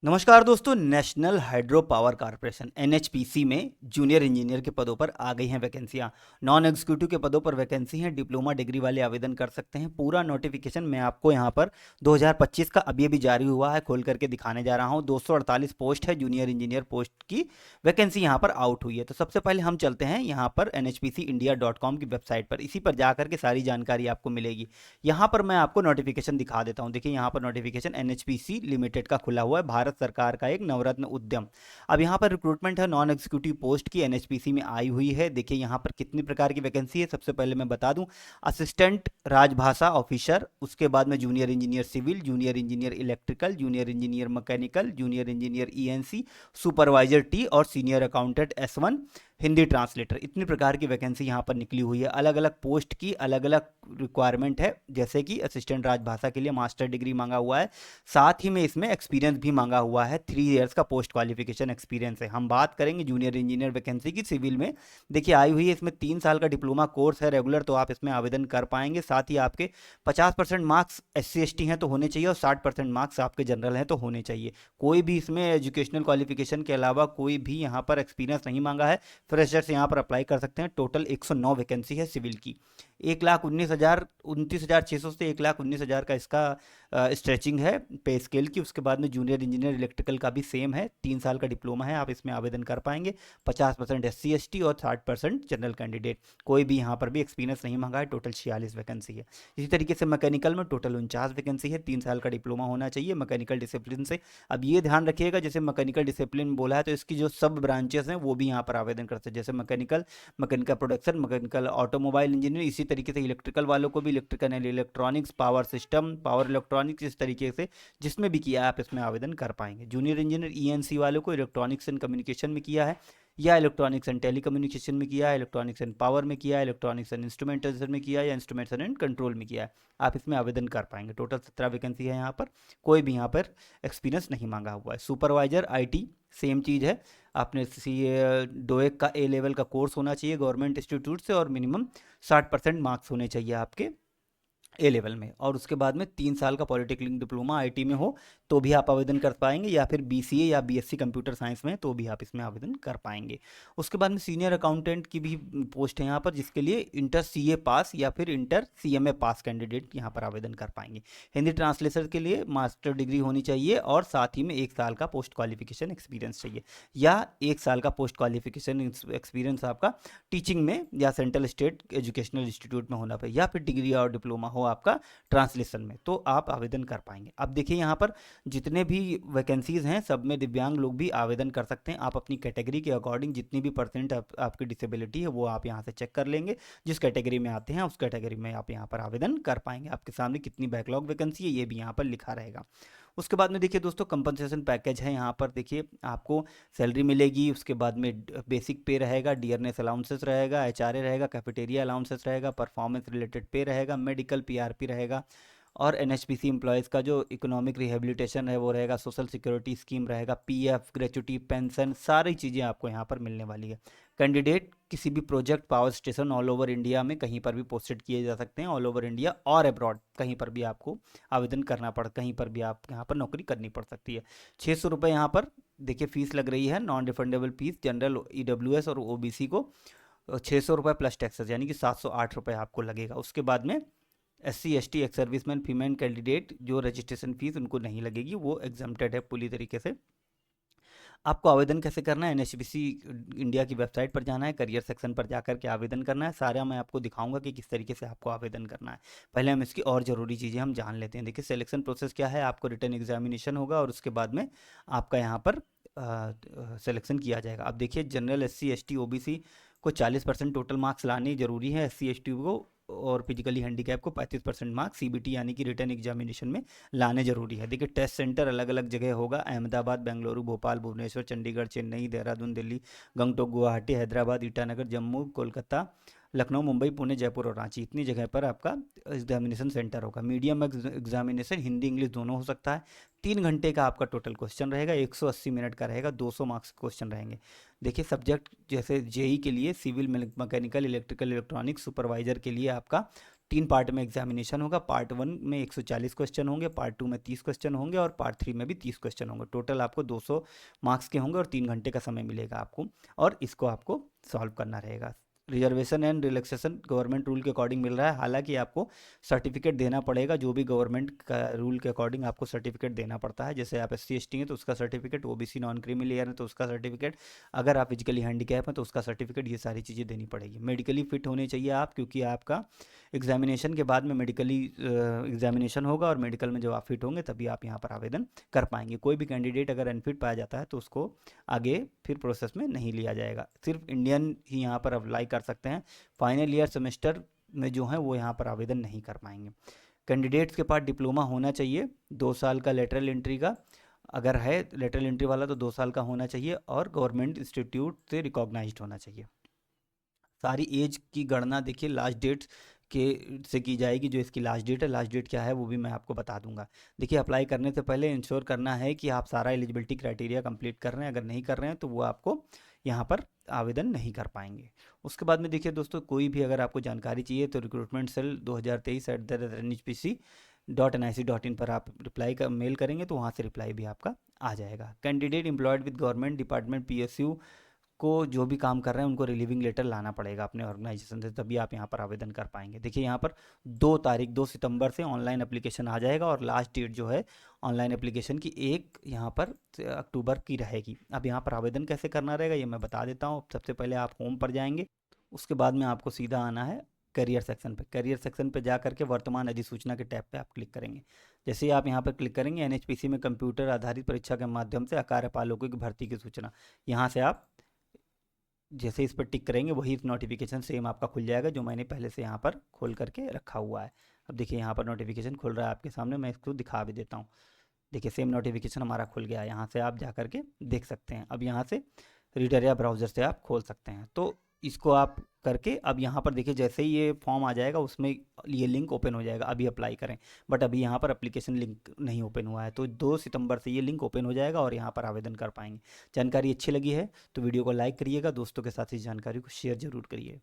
नमस्कार दोस्तों। National hydro power corporation NHPC में जूनियर इंजीनियर के पदों पर आ गई हैं वैकेंसियां। नॉन एग्जीक्यूटिव के पदों पर वैकेंसी हैं। डिप्लोमा डिग्री वाले आवेदन कर सकते हैं। पूरा नोटिफिकेशन मैं आपको यहां पर 2025 का अभी अभी जारी हुआ है, खोल करके दिखाने जा रहा हूं। 248 पोस्ट है, जूनियर इंजीनियर पोस्ट की वैकेंसी यहां पर आउट हुई है। तो सबसे पहले हम चलते हैं यहां पर nhpcindia.com की वेबसाइट पर। इसी पर जाकर के सारी जानकारी आपको मिलेगी। यहां पर मैं आपको नोटिफिकेशन दिखा देता हूं। देखिए यहां पर नोटिफिकेशन एनएचपीसी लिमिटेड का खुला हुआ है, भारत सरकार का एक नवरत्न उद्यम। अब यहाँ पर रिक्रूटमेंट है नॉन एग्जीक्यूटिव पोस्ट की, एनएचपीसी में आई हुई है। देखिए यहाँ पर कितनी प्रकार की वैकेंसी है, सबसे पहले मैं बता दूं। असिस्टेंट राजभाषा ऑफिसर, उसके बाद में junior engineer civil, junior engineer electrical, junior engineer mechanical, junior engineer ENC, supervisor T और senior accountant S1 Hindi translator. इतनी प्रकार की वैकेंसी यहाँ पर निकली हुई है। अलग अलग पोस्ट की अलग अलग रिक्वायरमेंट है। जैसे कि असिस्टेंट राजभाषा के लिए मास्टर डिग्री मांगा हुआ है, साथ ही में इसमें एक्सपीरियंस भी मांगा हुआ है। 3 इयर्स का पोस्ट क्वालिफिकेशन एक्सपीरियंस है। हम बात करेंगे जूनियर इंजीनियर वैकेंसी की सिविल में। देखिए आई हुई है, इसमें 3 साल का डिप्लोमा कोर्स है रेगुलर, तो आप इसमें आवेदन कर पाएंगे। साथ ही आपके 50% मार्क्स SC ST हैं तो होने चाहिए, और 60% मार्क्स आपके जनरल हैं तो होने चाहिए। कोई भी इसमें एजुकेशनल क्वालिफिकेशन के अलावा कोई भी यहाँ पर एक्सपीरियंस नहीं मांगा है। फ्रेशर्स यहाँ पर अप्लाई कर सकते हैं। टोटल 109 वैकेंसी है सिविल की। 1,19,600 से 1,19,000 का इसका स्ट्रेचिंग है पे स्केल की। उसके बाद में जूनियर इंजीनियर इलेक्ट्रिकल का भी सेम है, 3 साल का डिप्लोमा है, आप इसमें आवेदन कर पाएंगे। 50% SC ST और 60% जनरल कैंडिडेट। कोई भी यहाँ पर भी एक्सपीरियंस नहीं मांगा है। टोटल 46 वैकेंसी है। इसी तरीके से मैकेनिकल में टोटल 49 वैकेंसी है। 3 साल का डिप्लोमा होना चाहिए मैकेनिकल डिसिप्लिन से। अब ये ध्यान रखिएगा, जैसे मैकेनिकल डिसिप्लिन बोला है तो इसकी जो सब ब्रांचेस हैं वो भी यहाँ पर आवेदन कर सकते हैं। जैसे mechanical, mechanical production, mechanical automobile engineer. इसी तरीके से इलेक्ट्रिकल वालों को भी electrical and electronics, power system, power electronics, इस तरीके से जिसमें भी किया है आप इसमें आवेदन कर पाएंगे। जूनियर इंजीनियर ENC वालों को इलेक्ट्रॉनिक्स एंड कम्युनिकेशन में किया है, या इलेक्ट्रॉनिक्स एंड टेलीकम्युनिकेशन में किया है, इलेक्ट्रॉनिक्स एंड पावर में किया है, इलेक्ट्रॉनिक्स एंड इंस्ट्रूमेंटेशन में किया है, या इंस्ट्रूमेंटेशन एंड कंट्रोल में किया है, आप इसमें आवेदन कर पाएंगे। टोटल 17 वैकेंसी है यहाँ पर। कोई भी यहाँ पर एक्सपीरियंस नहीं मांगा हुआ है। सुपरवाइजर IT सेम चीज़ है। आपने सी डोएक का A लेवल का कोर्स होना चाहिए गवर्नमेंट इंस्टीट्यूट से, और मिनिमम 60% मार्क्स होने चाहिए आपके A लेवल में। और उसके बाद में 3 साल का पॉलिटेक्निक डिप्लोमा IT में हो तो भी आप आवेदन कर पाएंगे, या फिर BCA या BSc कंप्यूटर साइंस में तो भी आप इसमें आवेदन कर पाएंगे। उसके बाद में सीनियर अकाउंटेंट की भी पोस्ट है यहाँ पर, जिसके लिए इंटर CA पास या फिर इंटर CMA पास कैंडिडेट यहाँ पर आवेदन कर पाएंगे। हिंदी ट्रांसलेटर के लिए मास्टर डिग्री होनी चाहिए, और साथ ही में 1 साल का पोस्ट क्वालिफिकेशन एक्सपीरियंस चाहिए, या 1 साल का पोस्ट क्वालिफिकेशन एक्सपीरियंस आपका टीचिंग में या सेंट्रल स्टेट एजुकेशनल इंस्टीट्यूट में होना चाहिए, या फिर डिग्री और डिप्लोमा हो आपका ट्रांसलेशन में, तो आप आवेदन कर पाएंगे। अब देखिए यहाँ पर जितने भी वैकेंसीज हैं सब में दिव्यांग लोग भी आवेदन कर सकते हैं। आप अपनी कैटेगरी के अकॉर्डिंग जितनी भी परसेंट आपकी डिसेबिलिटी है वो आप यहाँ से चेक कर लेंगे। जिस कैटेगरी में आते हैं उस कैटेगरी में आप यहाँ पर आवेदन कर पाएंगे। आपके सामने कितनी बैकलॉग वैकेंसी है ये भी यहाँ पर लिखा रहेगा। उसके बाद में देखिए दोस्तों, कंपनसेशन पैकेज है यहाँ पर। देखिए आपको सैलरी मिलेगी, उसके बाद में बेसिक पे रहेगा, डियरनेस अलाउंसेस रहेगा, HRA रहेगा, कैफेटेरिया अलाउंसेस रहेगा, परफॉर्मेंस रिलेटेड पे रहेगा, मेडिकल PRP रहेगा, और NHPC एम्प्लॉयज़ का जो इकोनॉमिक रिहेबिलिटेशन है वो रहेगा, सोशल सिक्योरिटी स्कीम रहेगा, PF, ग्रेचुटी, पेंशन, सारी चीज़ें आपको यहाँ पर मिलने वाली है। कैंडिडेट किसी भी project power station all over India में कहीं पर भी पोस्टेड किए जा सकते हैं, ऑल ओवर इंडिया और अब्रॉड कहीं पर भी आपको आवेदन करना कहीं पर भी आप यहाँ पर नौकरी करनी पड़ सकती है। 600 रुपये यहाँ पर देखिए फीस लग रही है, non refundable fees general, EWS और OBC को 600 रुपये प्लस टैक्सेस, यानी कि 708 रुपये आपको लगेगा। उसके बाद में SC ST ex serviceman female candidate जो रजिस्ट्रेशन फीस उनको नहीं लगेगी, वो एग्जम्प्टेड है पूरी तरीके से। आपको आवेदन कैसे करना है, NHPC इंडिया की वेबसाइट पर जाना है, करियर सेक्शन पर जाकर के आवेदन करना है। सारा मैं आपको दिखाऊंगा कि किस तरीके से आपको आवेदन करना है। पहले हम इसकी और ज़रूरी चीज़ें हम जान लेते हैं। देखिए सिलेक्शन प्रोसेस क्या है, आपको रिटन एग्जामिनेशन होगा और उसके बाद में आपका यहाँ पर सिलेक्शन किया जाएगा। अब देखिए जनरल SC ST OBC को 40% टोटल मार्क्स लाने जरूरी है, SC ST को और फिजिकली हैंडीकैप को 35% मार्क्स CBT यानी कि रिटर्न एग्जामिनेशन में लाने जरूरी है। देखिए टेस्ट सेंटर अलग अलग जगह होगा, अहमदाबाद, बेंगलुरु, भोपाल, भुवनेश्वर, चंडीगढ़, चेन्नई, देहरादून, दिल्ली, गंगटोक, गुवाहाटी, हैदराबाद, ईटानगर, जम्मू, कोलकाता, लखनऊ, मुंबई, पुणे, जयपुर और रांची, इतनी जगह पर आपका एग्जामिनेशन सेंटर होगा। मीडियम एग्जामिनेशन हिंदी इंग्लिश दोनों हो सकता है। 3 घंटे का आपका टोटल क्वेश्चन रहेगा, 180 मिनट का रहेगा, 200 मार्क्स क्वेश्चन रहेंगे। देखिए सब्जेक्ट जैसे JEE के लिए civil, mechanical, electrical, electronics, supervisor के लिए आपका 3 पार्ट में एग्जामिनेशन होगा। पार्ट 1 में 140 क्वेश्चन होंगे, पार्ट 2 में 30 क्वेश्चन होंगे और पार्ट 3 में भी 30 क्वेश्चन होंगे। टोटल आपको 200 मार्क्स के होंगे और 3 घंटे का समय मिलेगा आपको, और इसको आपको सॉल्व करना रहेगा। Reservation and relaxation government rule के अकॉर्डिंग मिल रहा है, हालांकि आपको सर्टिफिकेट देना पड़ेगा, जो भी गवर्नमेंट का रूल के अकॉर्डिंग आपको सर्टिफिकेट देना पड़ता है। जैसे आप SC ST हैं तो उसका certificate, OBC non creamy layer है तो उसका सर्टिफिकेट, अगर आप फिजिकली हैंडीकैप हैं तो उसका सर्टिफिकेट, ये सारी चीज़ें देनी पड़ेगी। मेडिकली फिट होने चाहिए आप, क्योंकि आपका एग्जामिनेशन के बाद में मेडिकली एग्जामिनेशन होगा, और मेडिकल में जब आप फिट होंगे तभी आप यहाँ पर आवेदन कर पाएंगे। कोई भी कैंडिडेट अगर अनफिट पाया जाता है तो उसको आगे फिर प्रोसेस में नहीं लिया जाएगा। सिर्फ इंडियन ही यहाँ पर अप्लाई कर सकते हैं, फाइनल ईयर सेमेस्टर में जो है वो यहाँ पर आवेदन नहीं कर पाएंगे। कैंडिडेट्स के पास डिप्लोमा होना चाहिए 2 साल का लेटरल एंट्री का, अगर है लेटरल एंट्री वाला तो 2 साल का होना चाहिए, और गवर्नमेंट इंस्टीट्यूट से रिकॉग्नाइज्ड होना चाहिए। सारी एज की गणना देखिए लास्ट डेट के से की जाएगी। जो इसकी लास्ट डेट है, लास्ट डेट क्या है वो भी मैं आपको बता दूंगा। देखिए, अप्लाई करने से पहले इंश्योर करना है कि आप सारा एलिजिबिलिटी क्राइटेरिया कंप्लीट कर रहे हैं। अगर नहीं कर रहे हैं तो वो आपको यहाँ पर आवेदन नहीं कर पाएंगे। उसके बाद में देखिए दोस्तों, कोई भी अगर आपको जानकारी चाहिए तो रिक्रूटमेंट सेल 2023@nhpc.nic.in पर आप रिप्लाई का मेल करेंगे तो वहाँ से रिप्लाई भी आपका आ जाएगा। Candidate employed with government department PSU को जो भी काम कर रहे हैं उनको रिलीविंग लेटर लाना पड़ेगा अपने ऑर्गेनाइजेशन से, तभी आप यहाँ पर आवेदन कर पाएंगे। देखिए यहाँ पर 2 सितंबर से ऑनलाइन एप्लीकेशन आ जाएगा, और लास्ट डेट जो है ऑनलाइन एप्लीकेशन की 1 यहाँ पर अक्टूबर की रहेगी। अब यहाँ पर आवेदन कैसे करना रहेगा ये मैं बता देता हूँ। सबसे पहले आप होम पर जाएंगे, उसके बाद में आपको सीधा आना है करियर सेक्शन पे। करियर सेक्शन पे जा करके वर्तमान अधिसूचना के टैब पे आप क्लिक करेंगे। जैसे ही आप यहाँ पर क्लिक करेंगे, NHPC में कंप्यूटर आधारित परीक्षा के माध्यम से कार्यपालकों की भर्ती की सूचना, यहाँ से आप जैसे इस पर टिक करेंगे वही नोटिफिकेशन सेम आपका खुल जाएगा, जो मैंने पहले से यहाँ पर खोल करके रखा हुआ है। अब देखिए यहाँ पर नोटिफिकेशन खुल रहा है आपके सामने, मैं इसको दिखा भी देता हूँ। देखिए सेम नोटिफिकेशन हमारा खुल गया है, यहाँ से आप जा करके देख सकते हैं। अब यहाँ से रीडर या ब्राउज़र से आप खोल सकते हैं। तो इसको आप करके अब यहाँ पर देखिए, जैसे ही ये फॉर्म आ जाएगा उसमें ये लिंक ओपन हो जाएगा, अभी अप्लाई करें। बट अभी यहाँ पर एप्लीकेशन लिंक नहीं ओपन हुआ है, तो 2 सितंबर से ये लिंक ओपन हो जाएगा और यहाँ पर आवेदन कर पाएंगे। जानकारी अच्छी लगी है तो वीडियो को लाइक करिएगा, दोस्तों के साथ इस जानकारी को शेयर जरूर करिए।